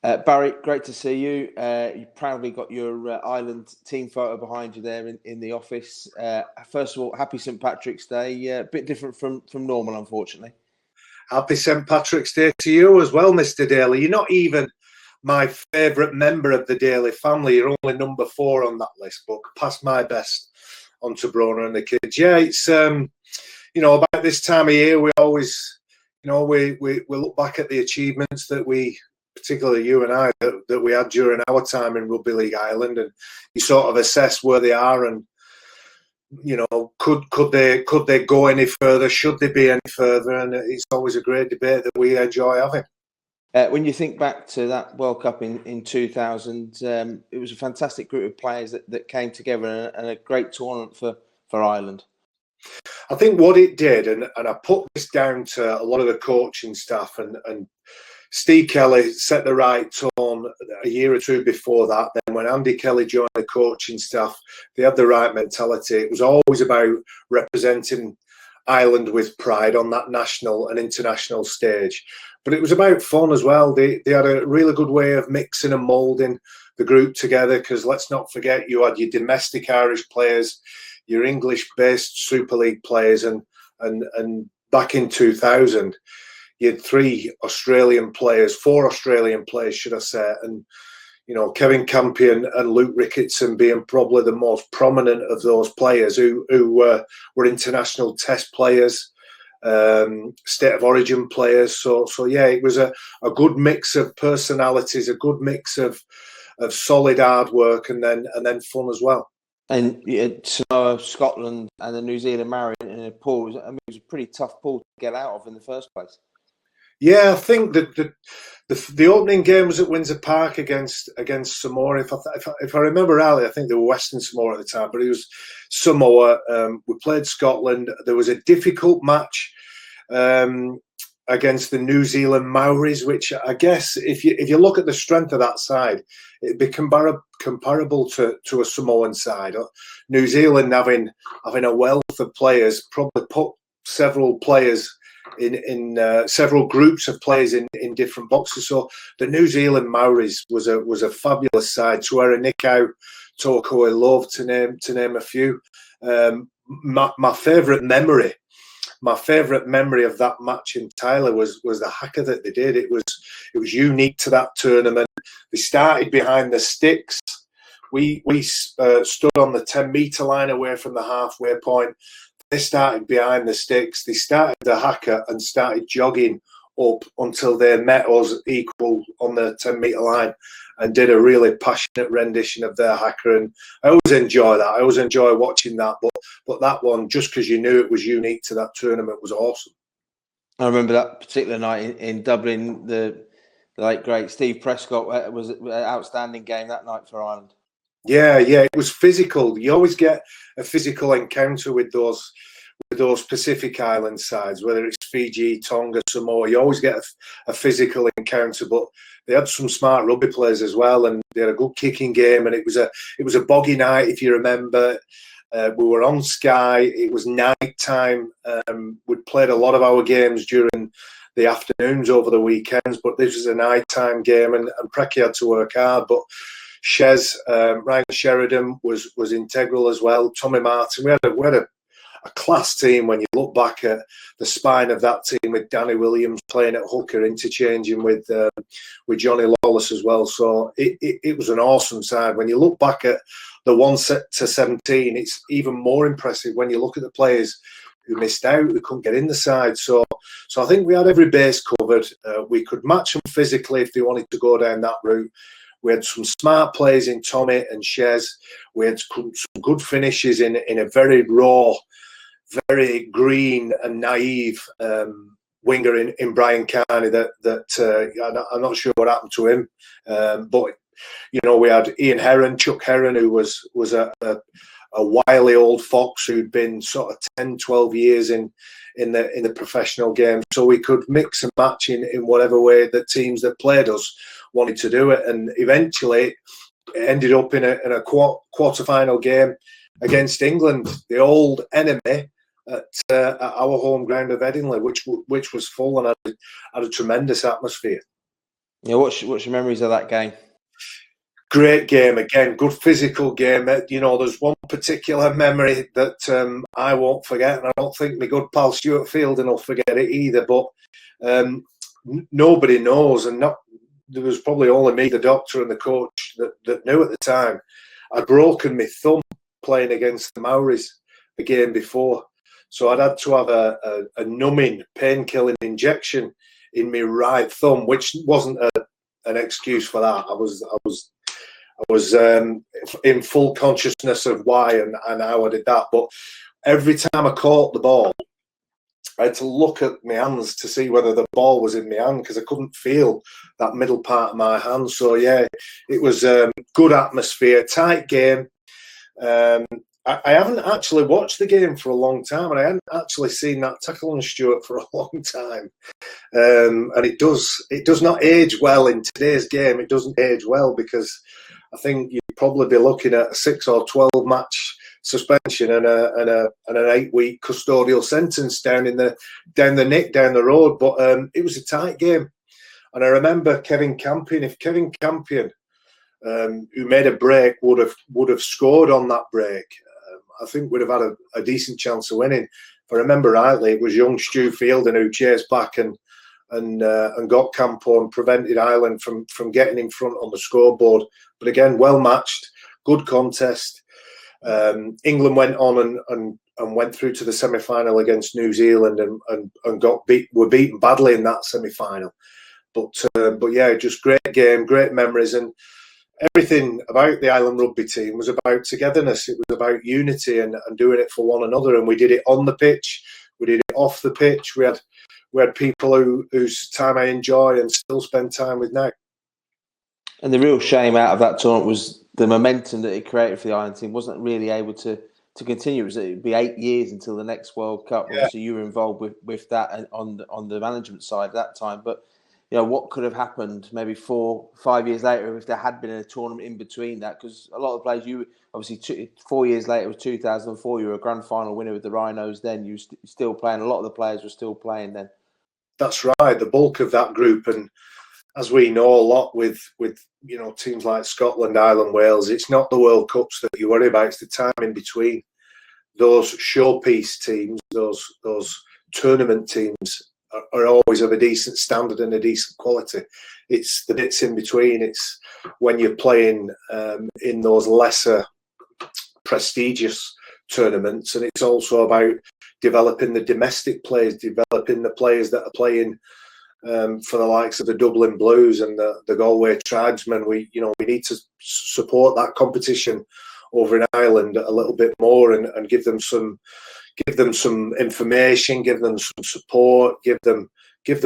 Barry, great to see you. You proudly got your Ireland team photo behind you there in the office. First of all, happy St Patrick's Day. A bit different from normal, unfortunately. Happy St Patrick's Day to you as well, Mr. Daly. You're not even my favourite member of the Daly family. You're only number 4 on that list, but past my best on to Brona and the kids. Yeah, it's about this time of year we always, we look back at the achievements that we, particularly you and I, that we had during our time in Rugby League Ireland, and you sort of assess where they are and could they go any further? Should they be any further? And it's always a great debate that we enjoy having. When you think back to that World Cup in 2000, it was a fantastic group of players that came together and a great tournament for Ireland. I think what it did, and I put this down to a lot of the coaching staff, and Steve Kelly set the right tone a year or two before that. Then when Andy Kelly joined the coaching staff, they had the right mentality. It was always about representing Ireland with pride on that national and international stage. But it was about fun as well. They had a really good way of mixing and moulding the group together, because let's not forget, you had your domestic Irish players, your English-based Super League players, and back in 2000, you had 4 Australian players, should I say, and Kevin Campion and Luke Ricketson being probably the most prominent of those players who were international test players, state of origin players. So yeah, it was a good mix of personalities, a good mix of solid hard work, and then fun as well. And Samoa, Scotland, and the New Zealand Maori in a pool. It was a pretty tough pool to get out of in the first place. Yeah, I think that the opening game was at Windsor Park against Samoa. If I remember rightly, I think they were Western Samoa at the time, but it was Samoa. We played Scotland. There was a difficult match against the New Zealand Maoris, which I guess if you look at the strength of that side, it'd be comparable to a Samoan side. New Zealand having a wealth of players, probably put several players in several groups of players in different boxes. So the New Zealand Maoris was a fabulous side. Tuera Nikau, Toko Love, to name a few. My favourite memory of that match entirely was the haka that they did. It was unique to that tournament. They started behind the sticks. We stood on the 10-metre line away from the halfway point. They started behind the sticks. They started the haka and started jogging up until they met us equal on the 10-metre line, and did a really passionate rendition of their haka. And I always enjoy that. I always enjoy watching that. But that one, just because you knew it was unique to that tournament, was awesome. I remember that particular night in Dublin. The late great Steve Prescott was an outstanding game that night for Ireland. Yeah, it was physical. You always get a physical encounter with those Pacific Island sides, whether it's Fiji, Tonga, Samoa. You always get a physical encounter, but they had some smart rugby players as well, and they had a good kicking game. And it was a boggy night, if you remember. We were on Sky. It was night time. We'd played a lot of our games during the afternoons over the weekends, but this was a nighttime game, and Preki had to work hard. But Ryan Sheridan was integral as well. Tommy Martin. We had a class team when you look back at the spine of that team, with Danny Williams playing at hooker, interchanging with Johnny Lawless as well. So it was an awesome side. When you look back at the 1-17, it's even more impressive when you look at the players who missed out, who couldn't get in the side. So I think we had every base covered. We could match them physically if they wanted to go down that route. We had some smart players in Tommy and Shez. We had some good finishes in a very raw, very green and naive winger in Brian Carney. That I'm not sure what happened to him, but we had Ian Heron, Chuck Heron, who was a wily old fox who'd been sort of 10, 12 years in the professional game. So we could mix and match in whatever way the teams that played us wanted to do it, and eventually it ended up in a quarter-final game against England, the old enemy, at our home ground of Headingley, which was full and had a tremendous atmosphere. Yeah, what's your memories of that game? Great game again, good physical game. You know, there's one particular memory that I won't forget, and I don't think my good pal Stuart Fielding will forget it either. But nobody knows, and there was probably only me, the doctor, and the coach that knew at the time. I'd broken my thumb playing against the Maoris the game before, so I'd had to have a numbing, pain-killing injection in my right thumb, which wasn't an excuse for that. I was in full consciousness of why and how I did that. But every time I caught the ball, I had to look at my hands to see whether the ball was in my hand because I couldn't feel that middle part of my hand. So, yeah, it was good atmosphere, tight game. I haven't actually watched the game for a long time, and I hadn't actually seen that tackle on Stuart for a long time. And it does not age well in today's game. It doesn't age well because I think you'd probably be looking at a 6 or 12 match suspension and an 8-week custodial sentence down the road. But it was a tight game, and I remember Kevin Campion. If Kevin Campion, who made a break, would have scored on that break, I think we'd have had a decent chance of winning. If I remember rightly, it was young Stu Fielding who chased back and got Campo and prevented Ireland from getting in front on the scoreboard. But again, well matched, good contest. England went on and went through to the semi-final against New Zealand and were beaten badly in that semi-final. But yeah, just great game, great memories, and everything about the Ireland rugby team was about togetherness. It was about unity and doing it for one another. And we did it on the pitch, we did it off the pitch. We had people whose time I enjoy and still spend time with now. And the real shame out of that tournament was the momentum that it created for the Ireland team wasn't really able to continue. It'd be 8 years until the next World Cup. Yeah. Obviously, you were involved with that and on the management side at that time. But you know what could have happened maybe 4-5 years later if there had been a tournament in between that? Because a lot of the players, you obviously 4 years later, it was 2004. You were a grand final winner with the Rhinos. Then you were still playing. A lot of the players were still playing then. That's right. The bulk of that group, and as we know a lot with teams like Scotland, Ireland, Wales, it's not the World Cups that you worry about. It's the time in between. Those showpiece teams, those tournament teams are always of a decent standard and a decent quality. It's the bits in between. It's when you're playing in those lesser prestigious tournaments, and it's also about developing the domestic players, developing the players that are playing for the likes of the Dublin Blues and the Galway Tribesmen. We need to support that competition over in Ireland a little bit more and give them some information, give them some support, give them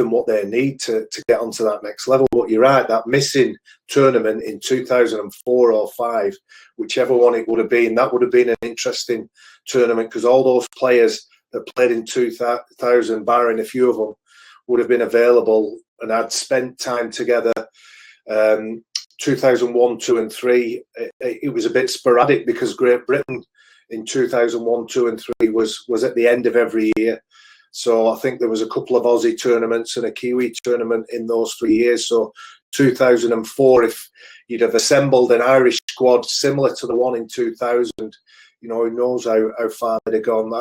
what they need to get onto that next level. But you're right, that missing tournament in 2004 or 5, whichever one it would have been, that would have been an interesting tournament because all those players that played in 2000, barring a few of them, would have been available and had spent time together. 2001, 2 and 3, it was a bit sporadic because Great Britain in 2001, 2 and 3 was at the end of every year. So I think there was a couple of Aussie tournaments and a Kiwi tournament in those 3 years. So 2004, if you'd have assembled an Irish squad similar to the one in 2000, who knows how far they'd have gone.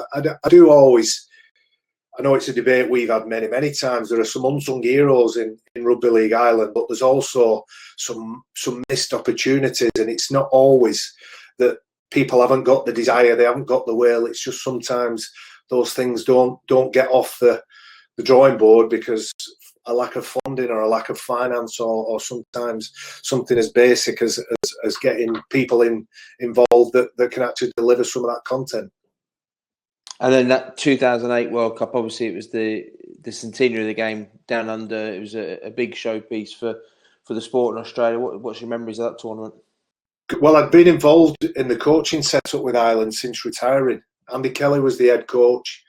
I know it's a debate we've had many, many times. There are some unsung heroes in Rugby League Ireland, but there's also some missed opportunities, and it's not always that people haven't got the desire, they haven't got the will. It's just sometimes those things don't get off the drawing board because a lack of funding or a lack of finance or sometimes something as basic as getting people involved that can actually deliver some of that content. And then that 2008 World Cup, obviously it was the centenary of the game down under. It was a big showpiece for the sport in Australia. What's your memories of that tournament? Well, I'd been involved in the coaching setup with Ireland since retiring. Andy Kelly was the head coach.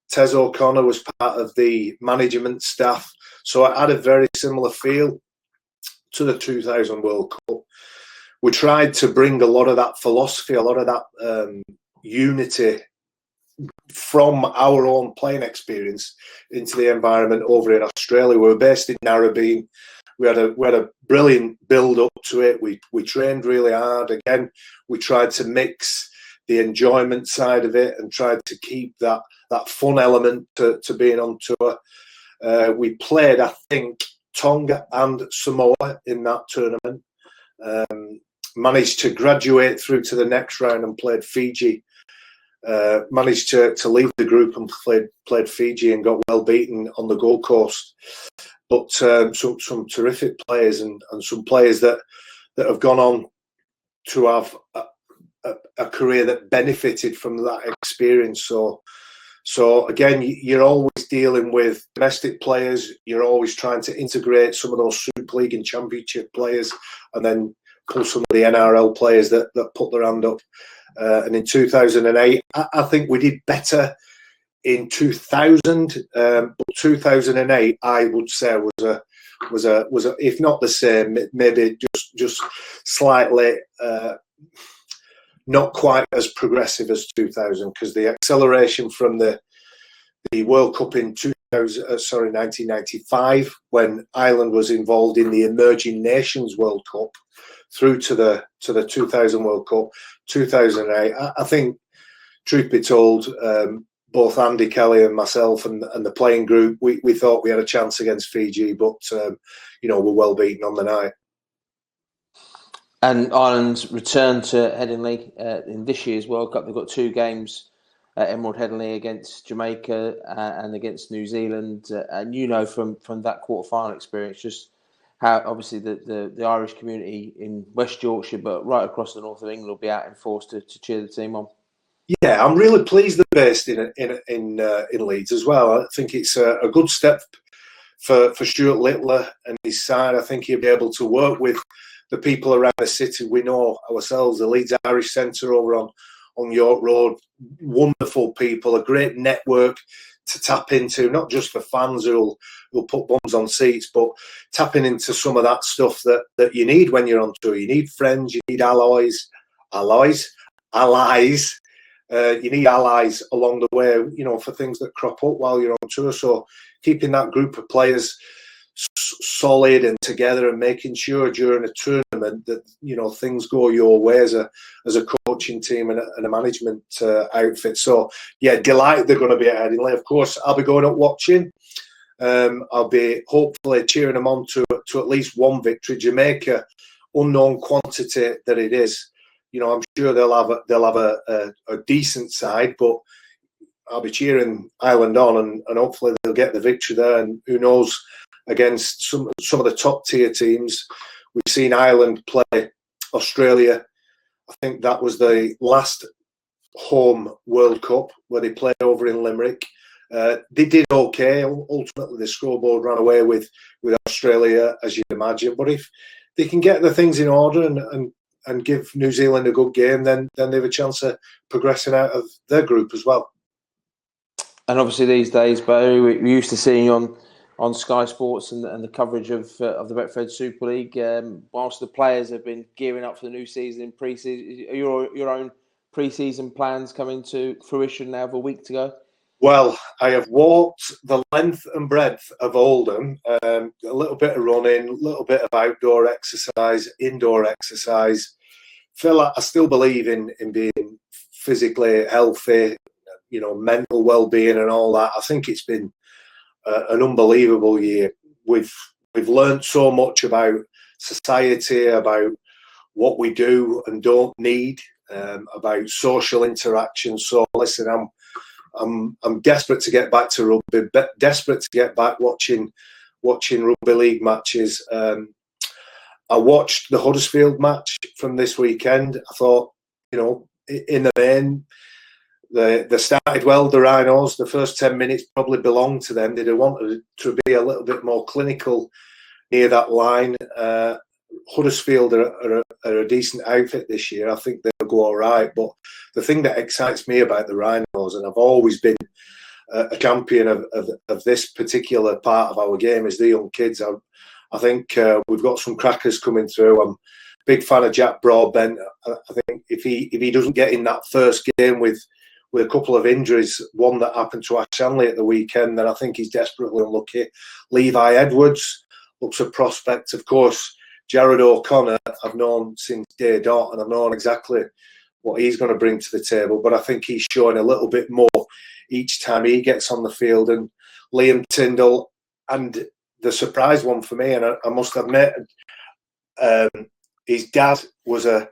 Tez O'Connor was part of the management staff. So I had a very similar feel to the 2000 World Cup. We tried to bring a lot of that philosophy, a lot of that unity from our own playing experience into the environment over in Australia. We were based in Narrabeen. We had a brilliant build up to it. We trained really hard. Again, we tried to mix the enjoyment side of it and tried to keep that fun element to being on tour. We played, I think, Tonga and Samoa in that tournament. Managed to graduate through to the next round and played Fiji. Managed to leave the group and played Fiji and got well beaten on the Gold Coast. But some terrific players and some players that have gone on to have a career that benefited from that experience. So again, you're always dealing with domestic players. You're always trying to integrate some of those Super League and Championship players, and then pull some of the NRL players that put their hand up. And in 2008, I think we did better in 2000, but 2008, I would say was a if not the same, maybe just slightly not quite as progressive as 2000, because the acceleration from the World Cup in 1995, when Ireland was involved in the Emerging Nations World Cup, through to the 2000 World Cup, 2008. I think, truth be told, both Andy Kelly and myself and the playing group, we thought we had a chance against Fiji, but we're well beaten on the night. And Ireland's return to Headingley in this year's World Cup. They've got 2 games at Emerald Headingley against Jamaica and against New Zealand. And from that quarter-final experience, just how obviously the Irish community in West Yorkshire, but right across the north of England, will be out in force to cheer the team on. Yeah, I'm really pleased they're based in Leeds as well. I think it's a good step for Stuart Littler and his side. I think he'll be able to work with the people around the city. We know ourselves, the Leeds Irish Centre over on York Road, wonderful people, a great network to tap into, not just for fans who'll put bums on seats, but tapping into some of that stuff that you need when you're on tour. You need friends, you need allies. You need allies along the way, for things that crop up while you're on tour. So keeping that group of players solid and together, and making sure during a tournament that things go your way as a coaching team and a management outfit. So yeah, delighted they're going to be at Headingley. Of course, I'll be going up watching. I'll be hopefully cheering them on to at least one victory. Jamaica, unknown quantity that it is. I'm sure they'll have a decent side, but I'll be cheering Ireland on, and hopefully they'll get the victory there. And who knows, against some of the top tier teams. We've seen Ireland play Australia. I think that was the last home World Cup where they played over in Limerick. They did okay. Ultimately, the scoreboard ran away with Australia, as you'd imagine. But if they can get the things in order and give New Zealand a good game, then they have a chance of progressing out of their group as well. And obviously these days, Barry, we're used to seeing you on Sky Sports and the coverage of the Betfred Super League. Whilst the players have been gearing up for the new season in pre-season, are your own pre-season plans coming to fruition now? Have a week to go? Well, I have walked the length and breadth of Oldham, a little bit of running, a little bit of outdoor exercise, indoor exercise. I still believe in being physically healthy, mental well-being and all that. I think it's been an unbelievable year. We've learned so much about society, about what we do and don't need, about social interaction. So listen, I'm desperate to get back to rugby, desperate to get back watching rugby league matches. I watched the Huddersfield match from this weekend. I thought, in the main, they started well, the Rhinos. The first 10 minutes probably belonged to them. They'd have wanted to be a little bit more clinical near that line. Huddersfield are a decent outfit this year. I think they'll go all right. But the thing that excites me about the Rhinos, and I've always been a champion of this particular part of our game, is the young kids. I think we've got some crackers coming through. I'm a big fan of Jack Broadbent. I think if he doesn't get in that first game with with a couple of injuries, one that happened to Ash Shanley at the weekend, then I think he's desperately unlucky. Levi Edwards looks a prospect. Of course, Jared O'Connor, I've known since day dot, and I've known exactly what he's going to bring to the table, but I think he's showing a little bit more each time he gets on the field. And Liam Tyndall, and the surprise one for me, and I must admit, his dad was a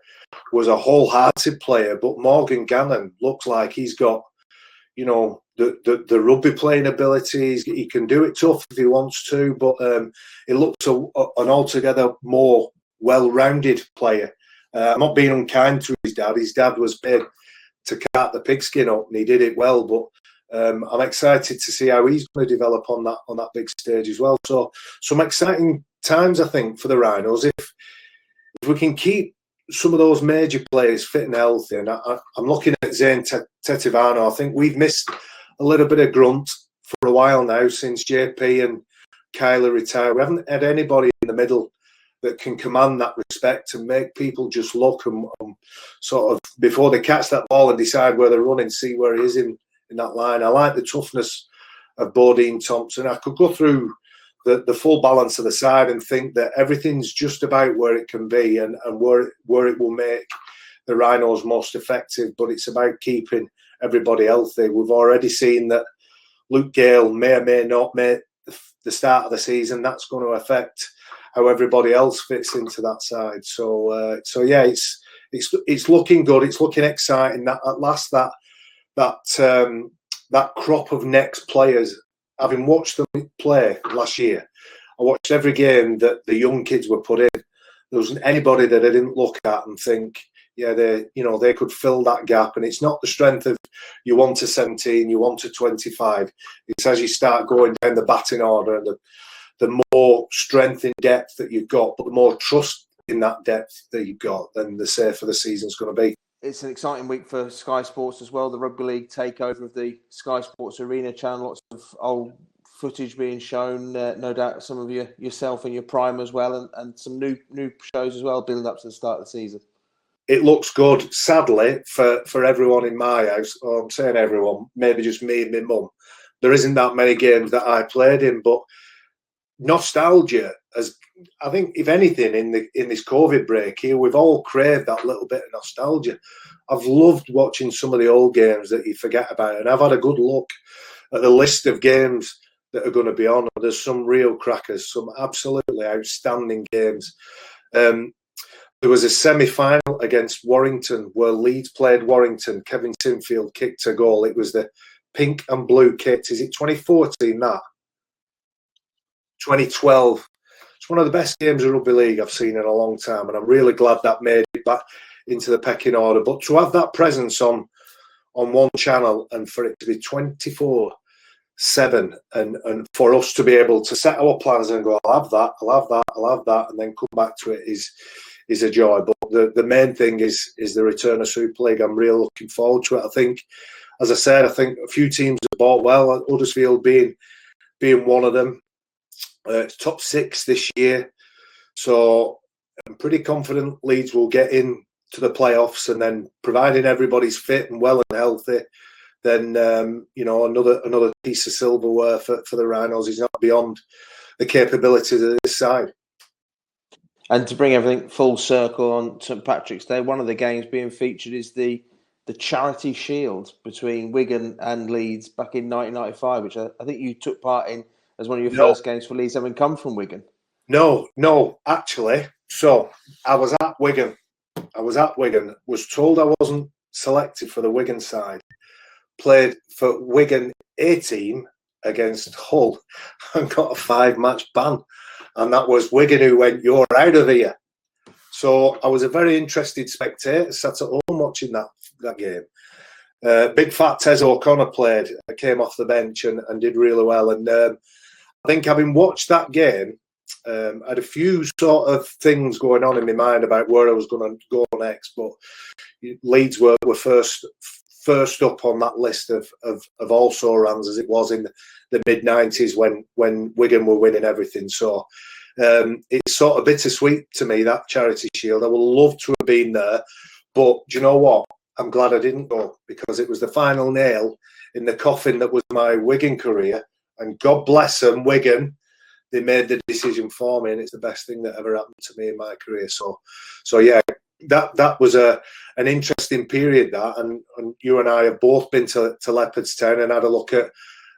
wholehearted player, but Morgan Gannon looks like he's got, you know, the rugby playing abilities. He can do it tough if he wants to, but it looks an altogether more well-rounded player. I'm not being unkind to his dad. His dad was paid to cut the pigskin up, and he did it well. But I'm excited to see how he's going to develop on that big stage as well. So some exciting times, I think, for the Rhinos. If we can keep some of those major players fit and healthy, and I'm looking at Zane Tetivano. I think we've missed a little bit of grunt for a while now since JP and Kyler retired. We haven't had anybody in the middle that can command that respect and make people just look and sort of, before they catch that ball and decide where they're running, see where he is in that line. I like the toughness of Bodine Thompson. I could go through the full balance of the side and think that everything's just about where it can be and where it will make the Rhinos most effective, but it's about keeping everybody healthy. We've already seen that Luke Gale may or may not make the start of the season. That's going to affect how everybody else fits into that side. So yeah, it's looking good. It's looking exciting. At last, that crop of next players. Having watched them play last year, I watched every game that the young kids were put in. There wasn't anybody that I didn't look at and think, yeah, they could fill that gap. And it's not the strength of you want to 17, you want to 25. It's as you start going down the batting order, and the more strength in depth that you've got, but the more trust in that depth that you've got, then the safer the season's going to be. It's an exciting week for Sky Sports as well. The Rugby League takeover of the Sky Sports Arena channel. Lots of old footage being shown. No doubt some of yourself and your prime as well, and some new shows as well, building up to the start of the season. It looks good. Sadly, for everyone in my house, or I'm saying everyone, maybe just me and my mum, there isn't that many games that I played in, but nostalgia, as I think, if anything, in this COVID break here, we've all craved that little bit of nostalgia. I've loved watching some of the old games that you forget about, and I've had a good look at the list of games that are going to be on. There's some real crackers, some absolutely outstanding games. There was a semi-final against Warrington where Leeds played Warrington. Kevin Sinfield kicked a goal. It was the pink and blue kit. Is it 2014 that? 2012. It's one of the best games of rugby league I've seen in a long time, and I'm really glad that made it back into the pecking order. But to have that presence on one channel, and for it to be 24/7, and for us to be able to set our plans and go, I'll have that, and then come back to it is a joy. But the main thing is the return of Super League. I'm really looking forward to it. I think, as I said, a few teams have bought well, Huddersfield being one of them. It's top 6 this year, so I'm pretty confident Leeds will get in to the playoffs, and then providing everybody's fit and well and healthy, then another piece of silverware for the Rhinos is not beyond the capabilities of this side. And to bring everything full circle on St Patrick's Day, one of the games being featured is the Charity Shield between Wigan and Leeds back in 1995, which I think you took part in as one of your first games for Leeds, having come from Wigan. No, actually. So I was at Wigan. Was told I wasn't selected for the Wigan side. Played for Wigan A team against Hull and got a 5-match ban. And that was Wigan who went, "You're out of here." So I was a very interested spectator, sat at home watching that game. Big fat Tez O'Connor played, came off the bench and did really well. And I think, having watched that game, I had a few sort of things going on in my mind about where I was going to go next. But Leeds were first up on that list of also-rans, as it was in the mid-90s when Wigan were winning everything. So it's sort of bittersweet to me, that Charity Shield. I would love to have been there. But do you know what? I'm glad I didn't go, because it was the final nail in the coffin that was my Wigan career. And God bless them, Wigan. They made the decision for me, and it's the best thing that ever happened to me in my career. So yeah, that was an interesting period. That, and you and I have both been to Leopardstown and had a look at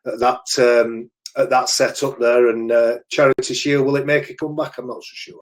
that setup there. And Charity Shield, will it make a comeback? I'm not so sure.